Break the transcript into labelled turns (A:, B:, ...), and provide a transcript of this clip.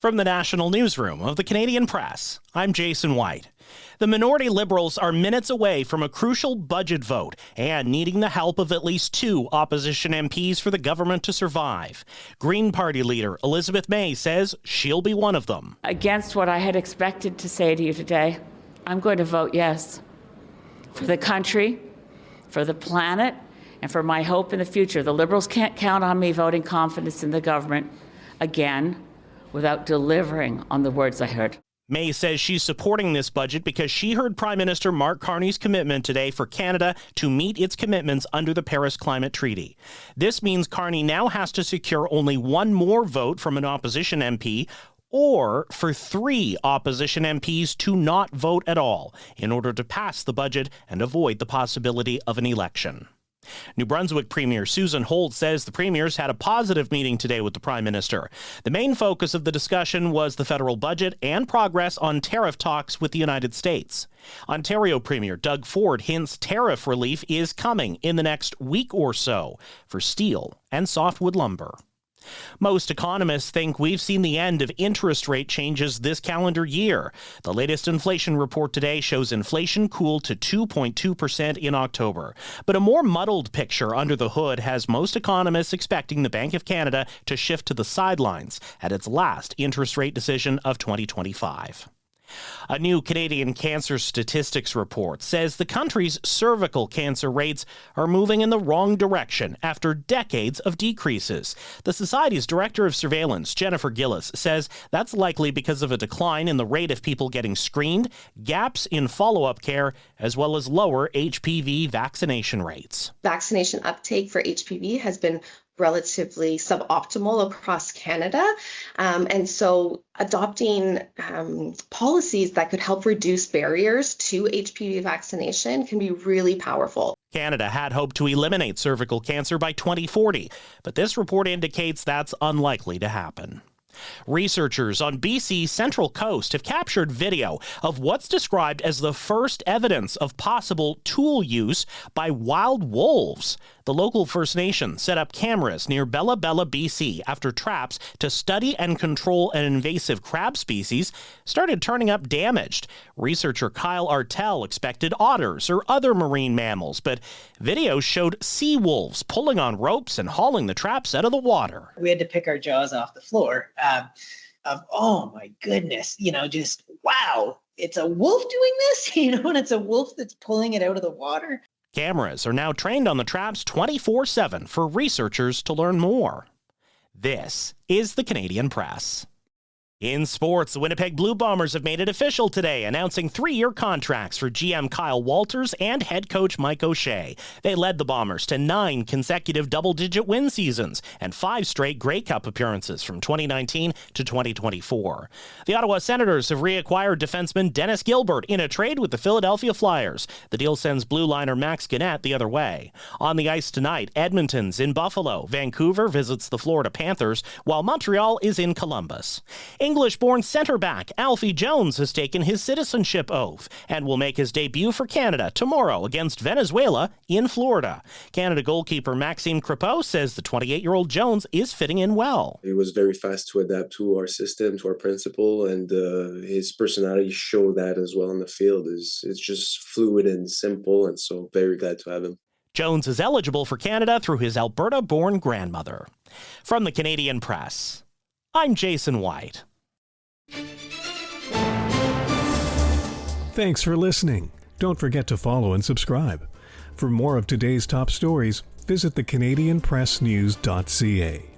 A: From the National Newsroom of the Canadian Press, I'm Jason White. The minority Liberals are minutes away from a crucial budget vote and needing the help of at least two opposition MPs for the government to survive. Green Party leader Elizabeth May says she'll be one of them.
B: Against what I had expected to say to you today, I'm going to vote yes. For the country, for the planet, and for my hope in the future. The Liberals can't count on me voting confidence in the government again without delivering on the words I heard.
A: May says she's supporting this budget because she heard Prime Minister Mark Carney's commitment today for Canada to meet its commitments under the Paris Climate Treaty. This means Carney now has to secure only one more vote from an opposition MP or for three opposition MPs to not vote at all in order to pass the budget and avoid the possibility of an election. New Brunswick Premier Susan Holt says the premiers had a positive meeting today with the Prime Minister. The main focus of the discussion was the federal budget and progress on tariff talks with the United States. Ontario Premier Doug Ford hints tariff relief is coming in the next week or so for steel and softwood lumber. Most economists think we've seen the end of interest rate changes this calendar year. The latest inflation report today shows inflation cooled to 2.2% in October. But a more muddled picture under the hood has most economists expecting the Bank of Canada to shift to the sidelines at its last interest rate decision of 2025. A new Canadian cancer statistics report says the country's cervical cancer rates are moving in the wrong direction after decades of decreases. The Society's Director of Surveillance, Jennifer Gillis, says that's likely because of a decline in the rate of people getting screened, gaps in follow-up care, as well as lower HPV vaccination rates.
C: Vaccination uptake for HPV has been relatively suboptimal across Canada. And so adopting policies that could help reduce barriers to HPV vaccination can be really powerful.
A: Canada had hoped to eliminate cervical cancer by 2040, but this report indicates that's unlikely to happen. Researchers on BC's Central Coast have captured video of what's described as the first evidence of possible tool use by wild wolves. The local First Nation set up cameras near Bella Bella, BC, after traps to study and control an invasive crab species started turning up damaged. Researcher Kyle Artell expected otters or other marine mammals, but videos showed sea wolves pulling on ropes and hauling the traps out of the water.
D: We had to pick our jaws off the floor oh my goodness, just wow, it's a wolf doing this, and it's a wolf that's pulling it out of the water.
A: Cameras are now trained on the traps 24/7 for researchers to learn more. This is the Canadian Press. In sports, the Winnipeg Blue Bombers have made it official today, announcing 3-year contracts for GM Kyle Walters and head coach Mike O'Shea. They led the Bombers to 9 consecutive double-digit win seasons and 5 straight Grey Cup appearances from 2019 to 2024. The Ottawa Senators have reacquired defenseman Dennis Gilbert in a trade with the Philadelphia Flyers. The deal sends blue liner Max Gannett the other way. On the ice tonight, Edmonton's in Buffalo. Vancouver visits the Florida Panthers, while Montreal is in Columbus. English-born centre-back Alfie Jones has taken his citizenship oath and will make his debut for Canada tomorrow against Venezuela in Florida. Canada goalkeeper Maxime Crepeau says the 28-year-old Jones is fitting in well.
E: He was very fast to adapt to our system, to our principle, and his personality showed that as well in the field. It's just fluid and simple, and so very glad to have him.
A: Jones is eligible for Canada through his Alberta-born grandmother. From the Canadian Press, I'm Jason White.
F: Thanks for listening. Don't forget to follow and subscribe. For more of today's top stories, visit thecanadianpressnews.ca.